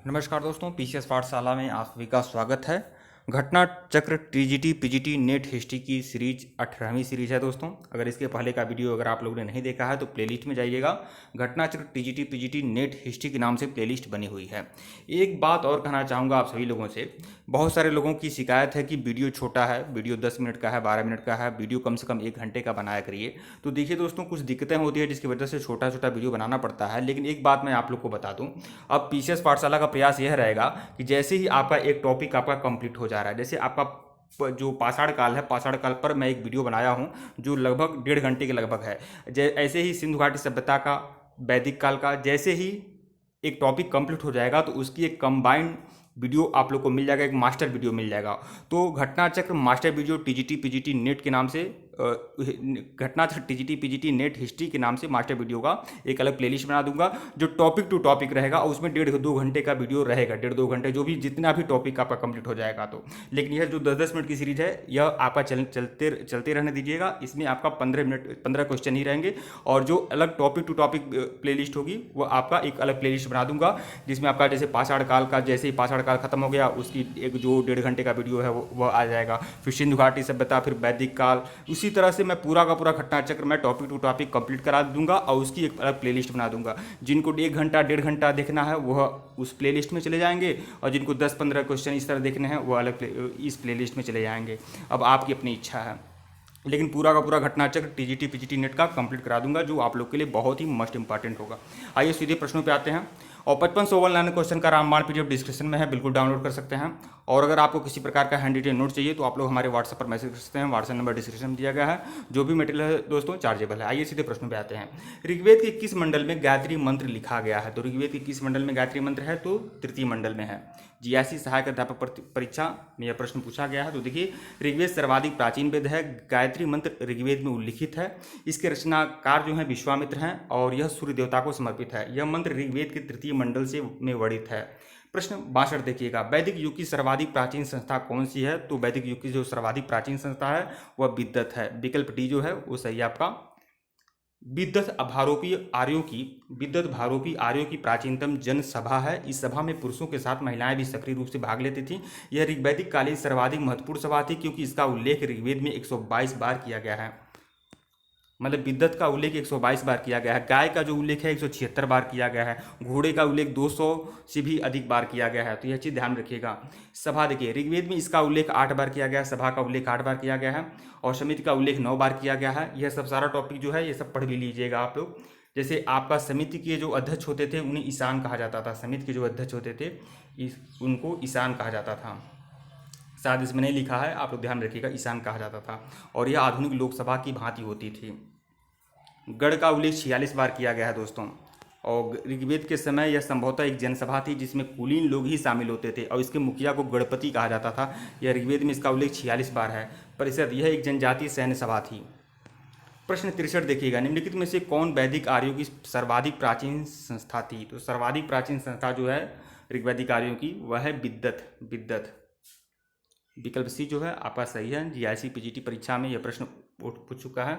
नमस्कार दोस्तों, पीसीएस पाठशाला में आप सभी का स्वागत है। घटना चक्र टीजीटी पीजीटी नेट हिस्ट्री की सीरीज 18वीं सीरीज है दोस्तों। अगर इसके पहले का वीडियो अगर आप लोगों ने नहीं देखा है तो प्लेलिस्ट में जाइएगा। घटना चक्र टीजीटी पीजीटी नेट हिस्ट्री के नाम से प्लेलिस्ट बनी हुई है। एक बात और कहना चाहूँगा आप सभी लोगों से, बहुत सारे लोगों की शिकायत है कि वीडियो छोटा है, वीडियो 10 मिनट का है, 12 मिनट का है, वीडियो कम से कम 1 घंटे का बनाया करिए। तो देखिए दोस्तों, कुछ दिक्कतें होती है जिसकी वजह से छोटा छोटा वीडियो बनाना पड़ता है। लेकिन एक बात मैं आप लोग को बता दूं, अब पीसीएस पाठशाला का प्रयास यह रहेगा कि जैसे ही आपका एक टॉपिक आपका कंप्लीट हो जा रहा है, जैसे आपका जो पाषाण काल है, पाषाण काल पर मैं एक वीडियो बनाया हूं जो लगभग 1.5 घंटे के लगभग है। ऐसे ही सिंधु घाटी सभ्यता का, वैदिक काल का, जैसे ही एक टॉपिक कंप्लीट हो जाएगा तो उसकी एक कंबाइंड वीडियो आप लोग को मिल जाएगा, एक मास्टर वीडियो मिल जाएगा। तो घटना चक्र master video TGT PGT net के नाम से, घटना चक्र टीजीटी पीजीटी नेट हिस्ट्री के नाम से मास्टर वीडियो का एक अलग प्लेलिस्ट बना दूंगा जो टॉपिक टू टॉपिक रहेगा और उसमें 1.5-2 घंटे का वीडियो रहेगा। 1.5-2 घंटे जो भी जितना भी टॉपिक आपका कंप्लीट हो जाएगा। तो लेकिन यह जो 10-10 मिनट की सीरीज है यह आपका चलते रहने दीजिएगा। इसमें आपका 15 क्वेश्चन ही रहेंगे और जो अलग टॉपिक टू टॉपिक प्लेलिस्ट होगी वो आपका एक अलग प्लेलिस्ट बना दूंगा जिसमें आपका जैसे पाषाण काल का, जैसे ही पाषाण काल खत्म हो गया उसकी एक जो 1.5 घंटे का वीडियो है वो आ जाएगा। फिर सिंधु घाटी सभ्यता, फिर वैदिक काल, उसी तरह से मैं पूरा का पूरा घटना चक्र मैं टॉपिक टू टॉपिक कंप्लीट करा दूंगा और उसकी एक अलग प्लेलिस्ट बना दूंगा। जिनको 1 घंटा 1.5 घंटा देखना है वह उस प्लेलिस्ट में चले जाएंगे और जिनको 10-15 क्वेश्चन इस तरह देखने हैं वो अलग इस प्लेलिस्ट में चले जाएंगे। अब आपकी अपनी इच्छा है, लेकिन पूरा का पूरा घटना चक्र टीजीटी पीजीटी नेट का कंप्लीट करा दूंगा जो आप लोग के लिए बहुत ही मस्ट इंपॉर्टेंट होगा। आइए सीधे प्रश्नों पे आते हैं। और 55 से 1 क्वेश्चन का रामबाण पीडीएफ डिस्क्रिप्शन में है, बिल्कुल डाउनलोड कर सकते हैं। और अगर आपको किसी प्रकार का हैंड रिटेन नोट चाहिए तो आप लोग हमारे व्हाट्सएप पर मैसेज कर सकते हैं। व्हाट्सएप नंबर डिस्क्रिप्शन में दिया गया है। जो भी मटेरियल है दोस्तों चार्जेबल है। आइए सीधे प्रश्नों पे आते हैं। ऋग्वेद के किस मंडल में गायत्री मंत्र लिखा गया है? तो ऋग्वेद के किस मंडल में गायत्री मंत्र है? तो तृतीय मंडल में है। जीआईसी सहायक अध्यापक परीक्षा में यह प्रश्न पूछा गया है। तो देखिए, ऋग्वेद सर्वाधिक प्राचीन वेद है। गायत्री मंत्र ऋग्वेद में उल्लिखित है। इसके रचनाकार जो है विश्वामित्र हैं और यह सूर्य देवता को समर्पित है। यह मंत्र ऋग्वेद के तृतीय मंडल से में वर्णित है। प्रश्न 62 देखिएगा, वैदिक युग की सर्वाधिक प्राचीन संस्था कौन सी है? तो वैदिक युग की जो सर्वाधिक प्राचीन संस्था है वह विद्वत है। विकल्प डी जो है वो सही है आपका। विद्वत भारोपी आर्यों की प्राचीनतम जनसभा है। इस सभा में पुरुषों के साथ महिलाएं भी सक्रिय रूप से भाग लेती थीं। यह ऋग्वैदिक कालीन सर्वाधिक महत्वपूर्ण सभा थी क्योंकि इसका उल्लेख ऋग्वेद में 122 बार किया गया है। मतलब विद्वत का उल्लेख 122 बार किया गया है। गाय का जो उल्लेख है 176 बार किया गया है। घोड़े का उल्लेख 200 से भी अधिक बार किया गया है। तो यह चीज़ ध्यान रखिएगा। सभा देखिए, ऋग्वेद में इसका उल्लेख 8 बार किया गया है। सभा का उल्लेख 8 बार किया गया है और समिति का उल्लेख 9 बार किया गया है। यह सब सारा टॉपिक जो है ये सब पढ़ भी लीजिएगा आप लोग। जैसे आपका समिति के जो अध्यक्ष होते थे उन्हें ईशान कहा जाता था। समिति के जो अध्यक्ष होते थे उनको ईशान कहा जाता था। शायद इसमें नहीं लिखा है, आप लोग ध्यान रखिएगा, ईशान कहा जाता था। और यह आधुनिक लोकसभा की भांति होती थी। गढ़ का उल्लेख 46 बार किया गया है दोस्तों। और ऋग्वेद के समय यह संभवतः एक जनसभा थी जिसमें कुलीन लोग ही शामिल होते थे और इसके मुखिया को गणपति कहा जाता था। यह ऋग्वेद में इसका उल्लेख 46 बार है। परिषद, यह एक जनजातीय सैन्य सभा थी। प्रश्न 63 देखिएगा, निम्नलिखित में से कौन वैदिक आर्यों की सर्वाधिक प्राचीन संस्था थी? तो सर्वाधिक प्राचीन संस्था जो है ऋग्वैदिक आर्यों की वह है विद्वत। विकल्प सी जो है आपका सही है। जीआईसी पीजीटी परीक्षा में यह प्रश्न पूछ चुका है।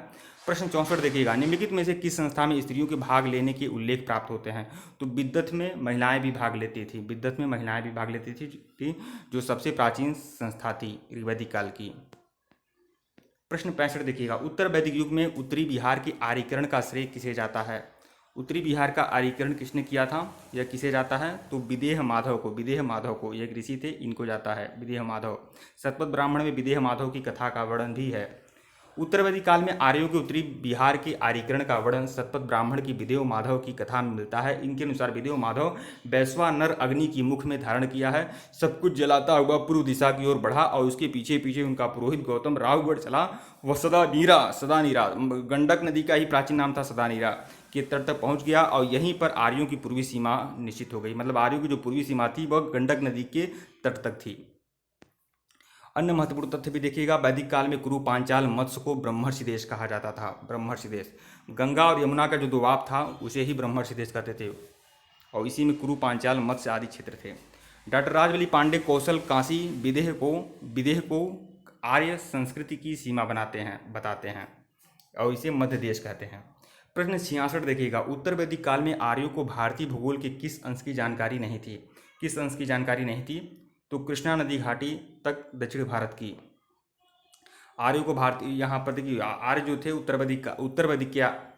प्रश्न 64 देखिएगा, निम्नलिखित में से किस संस्था में स्त्रियों के भाग लेने के उल्लेख प्राप्त होते हैं? तो विद्वत में महिलाएं भी भाग लेती थी। विद्वत में महिलाएं भी भाग लेती थी जो सबसे प्राचीन संस्था थी वैदिक काल की। प्रश्न 65 देखिएगा, उत्तर वैदिक युग में उत्तरी बिहार के आर्यीकरण का श्रेय किसे जाता है? उत्तरी बिहार का आर्यीकरण किसने किया था? यह किसे जाता है? तो विदेह माधव को, ये एक ऋषि थे, इनको जाता है विदेह माधव। शतपथ ब्राह्मण में विदेह माधव की कथा का वर्णन भी है। उत्तर वैदिक काल में आर्यों के उत्तरी बिहार के आर्यीकरण का वर्णन शतपथ ब्राह्मण की विदेह माधव की कथा में मिलता है। इनके अनुसार विदेह माधव वैश्वानर अग्नि की मुख में धारण किया है, सब कुछ जलाता हुआ पूर्व दिशा की ओर बढ़ा और उसके पीछे पीछे उनका पुरोहित गौतम राहुगढ़ चला। वह सदा नीरा, गंडक नदी का ही प्राचीन नाम था, सदा नीरा के तट तक पहुंच गया और यहीं पर आर्यों की पूर्वी सीमा निश्चित हो गई। मतलब आर्यों की जो पूर्वी सीमा थी वह गंडक नदी के तट तक थी। अन्य महत्वपूर्ण तथ्य भी देखिएगा, वैदिक काल में कुरु पांचाल मत्स्य को ब्रह्मर्षि देश कहा जाता था। ब्रह्मर्षि देश, गंगा और यमुना का जो दोआब था उसे ही ब्रह्मर्षि देश कहते थे और इसी में कुरु पांचाल मत्स्य आदि क्षेत्र थे। डॉक्टर राजवली पांडे कौशल काशी विदेह को आर्य संस्कृति की सीमा बताते हैं और इसे मध्य देश कहते हैं। प्रश्न 66 देखिएगा, उत्तर वैदिक काल में आर्यों को भारतीय भूगोल के किस अंश की जानकारी नहीं थी? किस अंश की जानकारी नहीं थी? तो कृष्णा नदी घाटी तक दक्षिण भारत की। आर्यों को भारतीय, यहाँ पर देखिए आर्य जो थे उत्तर वैदिक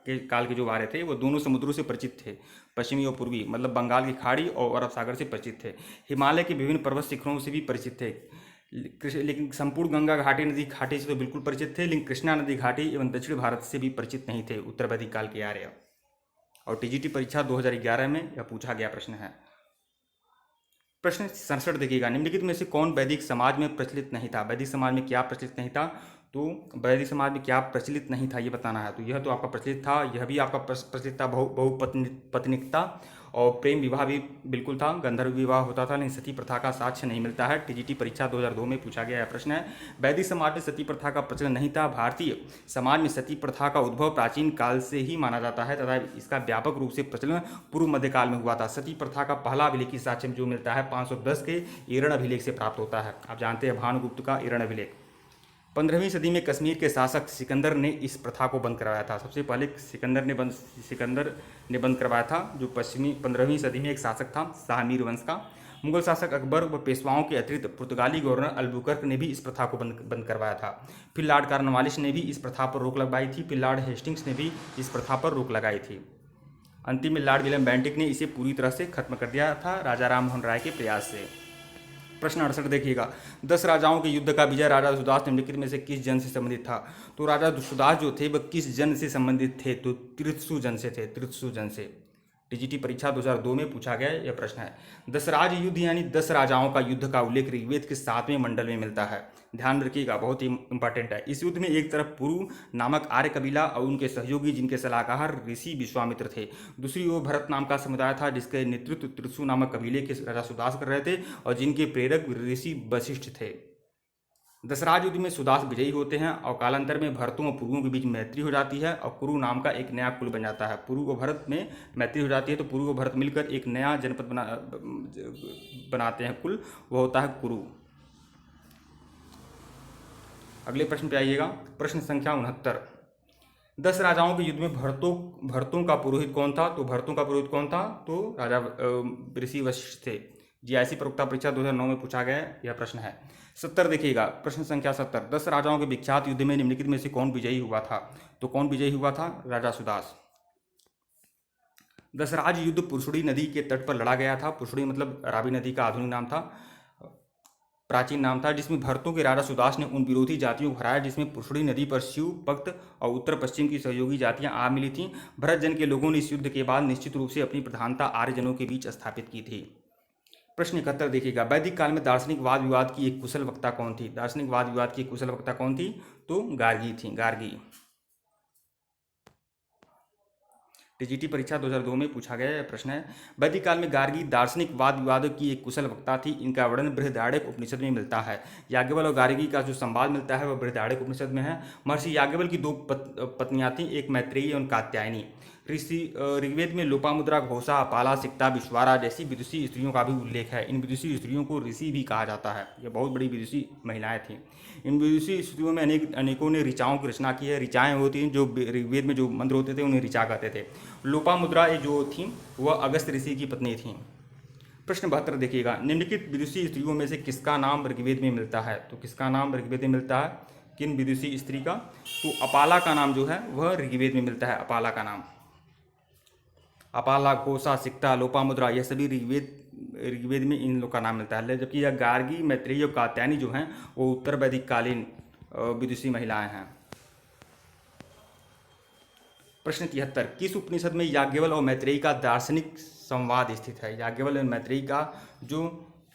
के काल के जो आर्य थे वो दोनों समुद्रों से परिचित थे, पश्चिमी और पूर्वी, मतलब बंगाल की खाड़ी और अरब सागर से परिचित थे। हिमालय के विभिन्न पर्वत शिखरों से भी परिचित थे। लेकिन संपूर्ण गंगा घाटी नदी घाटी से तो बिल्कुल परिचित थे, लेकिन कृष्णा नदी घाटी एवं दक्षिण भारत से भी परिचित नहीं थे उत्तर वैदिक काल के आर्य। और टीजीटी परीक्षा 2011 में यह पूछा गया प्रश्न है। प्रश्न 67 देखिएगा, निम्नलिखित में से कौन वैदिक समाज में प्रचलित नहीं था? वैदिक समाज में क्या प्रचलित नहीं था? तो वैदिक समाज में क्या प्रचलित नहीं था ये बताना है। तो यह तो आपका प्रचलित था, यह भी आपका प्रचलित था, बहुपत्निकता और प्रेम विवाह भी बिल्कुल था, गंधर्व विवाह होता था, लेकिन सती प्रथा का साक्ष्य नहीं मिलता है। टीजीटी परीक्षा 2002 में पूछा गया प्रश्न है। वैदिक समाज में सती प्रथा का प्रचलन नहीं था। भारतीय समाज में सती प्रथा का उद्भव प्राचीन काल से ही माना जाता है तथा इसका व्यापक रूप से प्रचलन पूर्व मध्यकाल में हुआ था। सती प्रथा का पहला अभिलेखी साक्ष्य जो मिलता है 510 के ईरण अभिलेख से प्राप्त होता है। आप जानते हैं भानुगुप्त का ईरण अभिलेख। 15वीं सदी में कश्मीर के शासक सिकंदर ने इस प्रथा को बंद करवाया था। सबसे पहले सिकंदर ने बंद करवाया था, जो पश्चिमी 15वीं सदी में एक शासक था शाहमीर वंश का। मुगल शासक अकबर व पेशवाओं के अतिरिक्त पुर्तगाली गवर्नर अल्बुकर्क ने भी इस प्रथा को बंद करवाया था। फिर लॉर्ड कॉर्नवालिस ने भी इस प्रथा पर रोक लगाई थी। फिर लॉर्ड हेस्टिंग्स ने भी इस प्रथा पर रोक लगाई थी। अंतिम में लॉर्ड विलियम बेंटिक ने इसे पूरी तरह से खत्म कर दिया था राजा राम मोहन राय के प्रयास से। प्रश्न 68 देखिएगा, 10 राजाओं के युद्ध का विजय राजा सुदास निम्नलिखित में से किस जन से संबंधित था? तो राजा सुदास जो थे वह किस जन से संबंधित थे? तो तृत्सु जन से थे, तृत्सु जन से। टीजीटी परीक्षा 2002 में पूछा गया यह प्रश्न है। दसराज युद्ध यानी 10 राजाओं का युद्ध का उल्लेख ऋग्वेद के 7वें मंडल में मिलता है। ध्यान रखिएगा, बहुत ही इंपॉर्टेंट है। इस युद्ध में एक तरफ पुरु नामक आर्य कबीला और उनके सहयोगी जिनके सलाहकार ऋषि विश्वामित्र थे, दूसरी ओर भरत नाम का समुदाय था जिसके नेतृत्व तृत्सु नामक कबीले के राजा सुदास कर रहे थे और जिनके प्रेरक ऋषि वशिष्ठ थे। दसराज युद्ध में सुदास विजयी होते हैं और कालांतर में भरतों और पुरुओं के बीच मैत्री हो जाती है और कुरु नाम का एक नया कुल बन जाता है। पुरु और भरत में मैत्री हो जाती है तो पुरु और भरत मिलकर एक नया जनपद बनाते हैं कुल, वह होता है कुरु। अगले प्रश्न पे आइएगा, प्रश्न संख्या 69। 10 राजाओं के युद्ध में भरतों का पुरोहित कौन था? तो भरतों का पुरोहित कौन था? तो राजा ऋषि वशिष्ठ थे। जीआईसी प्रवक्ता परीक्षा 2009 में पूछा गया यह प्रश्न है। 70 देखिएगा, प्रश्न संख्या 70। 10 राजाओं के विख्यात युद्ध में निम्नलिखित में से कौन विजयी हुआ था? तो कौन विजयी हुआ था? राजा सुदास। दसराज युद्ध पुरुषड़ी नदी के तट पर लड़ा गया था। पुरुषड़ी मतलब रावी नदी का आधुनिक नाम था, प्राचीन नाम था, जिसमें भरतों के राजा सुदास ने उन विरोधी जातियों को हराया जिसमें पुरुषड़ी नदी पर शिव, पक्त और उत्तर पश्चिम की सहयोगी जातियां आ मिली थीं। भरत जन के लोगों ने इस युद्ध के बाद निश्चित रूप से अपनी प्रधानता आर्यजनों के बीच स्थापित की थी। प्रश्न 71 देखिएगा, वैदिक काल में दार्शनिक वाद विवाद की एक कुशल वक्ता कौन थी? दार्शनिक वाद विवाद की एक कुशल वक्ता कौन थी? तो गार्गी थी, गार्गी। टीजीटी परीक्षा 2002 में पूछा गया प्रश्न है। वैदिक काल में गार्गी दार्शनिक वाद विवादों की एक कुशल वक्ता थी। इनका वर्णन बृहदारण्यक उपनिषद में मिलता है। याज्ञवल्क्य और गार्गी का जो संवाद मिलता है वह बृहदारण्यक उपनिषद में है। महर्षि याज्ञवल्क्य की 2 पत्नियां थीं, एक मैत्रेयी और कात्यायनी। ऋग्वेद में लोपामुद्रा, घोषा, अपाला, सिक्ता, विश्वारा जैसी विदुषी स्त्रियों का भी उल्लेख है। इन विदुषी स्त्रियों को ऋषि भी कहा जाता है। ये बहुत बड़ी विदुषी महिलाएं थीं। इन विदुषी स्त्रियों में अनेकों ने ऋचाओं की रचना की है। ऋचाएँ होती हैं जो ऋग्वेद में जो मंत्र होते थे उन्हें ऋचा कहते थे। लोपामुद्रा जो थीं वह अगस्त ऋषि की पत्नी थीं। प्रश्न 72 देखिएगा, निम्नलिखित विदुषी स्त्रियों में से किसका नाम ऋग्वेद में मिलता है? तो किसका नाम ऋग्वेद में मिलता है? किन विदुषी स्त्री का? तो अपाला का नाम जो है वह ऋग्वेद में मिलता है। अपाला का नाम, अपाला, घोषा, सिक्ता, लोपामुद्रा यह सभी ऋग्वेद में इन लोग का नाम मिलता है। जबकि यह गार्गी, मैत्रेयी और कात्यायनी जो हैं वो उत्तर वैदिक कालीन विदुषी महिलाएं हैं। प्रश्न 73, किस उपनिषद में याज्ञवल्क्य और मैत्रेयी का दार्शनिक संवाद स्थित है? याज्ञवल्क्य और मैत्रेयी का जो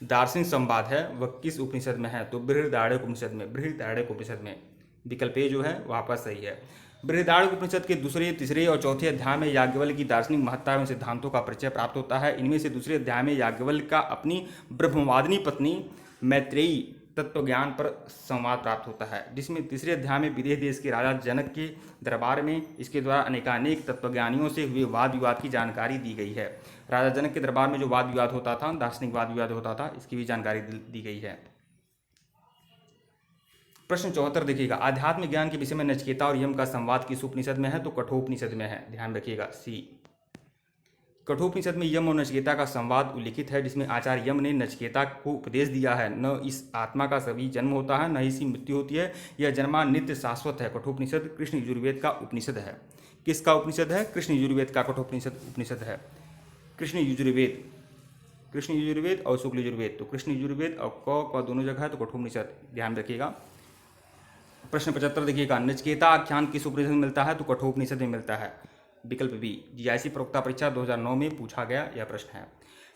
दार्शनिक संवाद है वह किस उपनिषद में है? तो बृहदारण्यक उपनिषद में। बृहदारण्यक उपनिषद में विकल्प ए जो है वह आपका सही है। बृहदारण्यक उपनिषद के दूसरे, तीसरे और चौथे अध्याय में याज्ञवल्क्य की दार्शनिक महत्ता एवं सिद्धांतों का परिचय प्राप्त होता है। इनमें से दूसरे अध्याय में याज्ञवल्क्य का अपनी ब्रह्मवादिनी पत्नी मैत्रेयी तत्वज्ञान पर संवाद प्राप्त होता है, जिसमें तीसरे अध्याय में विदेह देश के राजा जनक के दरबार में इसके द्वारा अनेकानेक तत्वज्ञानियों से हुए वाद विवाद की जानकारी दी गई है। राजा जनक के दरबार में जो वाद विवाद होता था, दार्शनिक वाद विवाद होता था, इसकी भी जानकारी दी गई है। प्रश्न 74 देखिएगा, आध्यात्म ज्ञान के विषय में नचिकेता और यम का संवाद किस उपनिषद में है? तो कठोपनिषद में है। ध्यान रखिएगा, सी। कठोपनिषद में यम और नचिकेता का संवाद उल्लिखित है, जिसमें आचार्य यम ने नचिकेता को उपदेश दिया है, न इस आत्मा का सभी जन्म होता है, न इसकी मृत्यु होती है, यह जन्मा नित्य शाश्वत है। कठोपनिषद कृष्ण यजुर्वेद का उपनिषद है। किसका उपनिषद है? कृष्ण यजुर्वेद का कठोपनिषद उपनिषद है। कृष्ण यजुर्वेद, कृष्ण यजुर्वेद और शुक्ल यजुर्वेद, तो कृष्ण यजुर्वेद और क दोनों जगह है, तो कठोपनिषद ध्यान रखिएगा। प्रश्न 75 देखिएगा, नचिकेता आख्यान किस उपनिषद में मिलता है? तो कठोपनिषद में मिलता है। विकल्प बी, जीआईसी प्रवक्ता परीक्षा 2009 में पूछा गया यह प्रश्न है।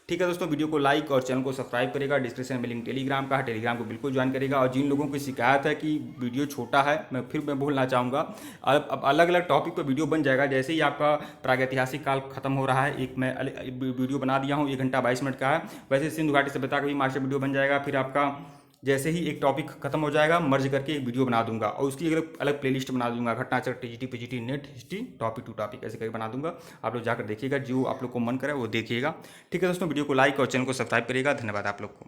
ठीक है दोस्तों, वीडियो को लाइक और चैनल को सब्सक्राइब करेगा। डिस्क्रिप्शन में लिंक टेलीग्राम का है, टेलीग्राम को बिल्कुल ज्वाइन करेगा। और जिन लोगों की शिकायत है कि वीडियो छोटा है, मैं बोलना चाहूँगा, अब अलग अलग टॉपिक पर वीडियो बन जाएगा। जैसे ही आपका प्रागैतिहासिक काल खत्म हो रहा है, एक मैं वीडियो बना दिया हूँ, 1 घंटा 22 मिनट का है। वैसे सिंधु घाटी सभ्यता का भी मास्टर वीडियो बन जाएगा। फिर आपका जैसे ही एक टॉपिक खत्म हो जाएगा, मर्ज करके एक वीडियो बना दूंगा और उसकी अलग अलग प्लेलिस्ट बना दूंगा, घटनाचक्र, TGT, PGT, NET, history, topic to topic, ऐसे करके बना दूंगा। आप लोग जाकर देखिएगा, जो आप लोग को मन करे वो देखिएगा। ठीक है दोस्तों, वीडियो को लाइक और चैनल को सब्सक्राइब करिएगा। धन्यवाद आप लोग को।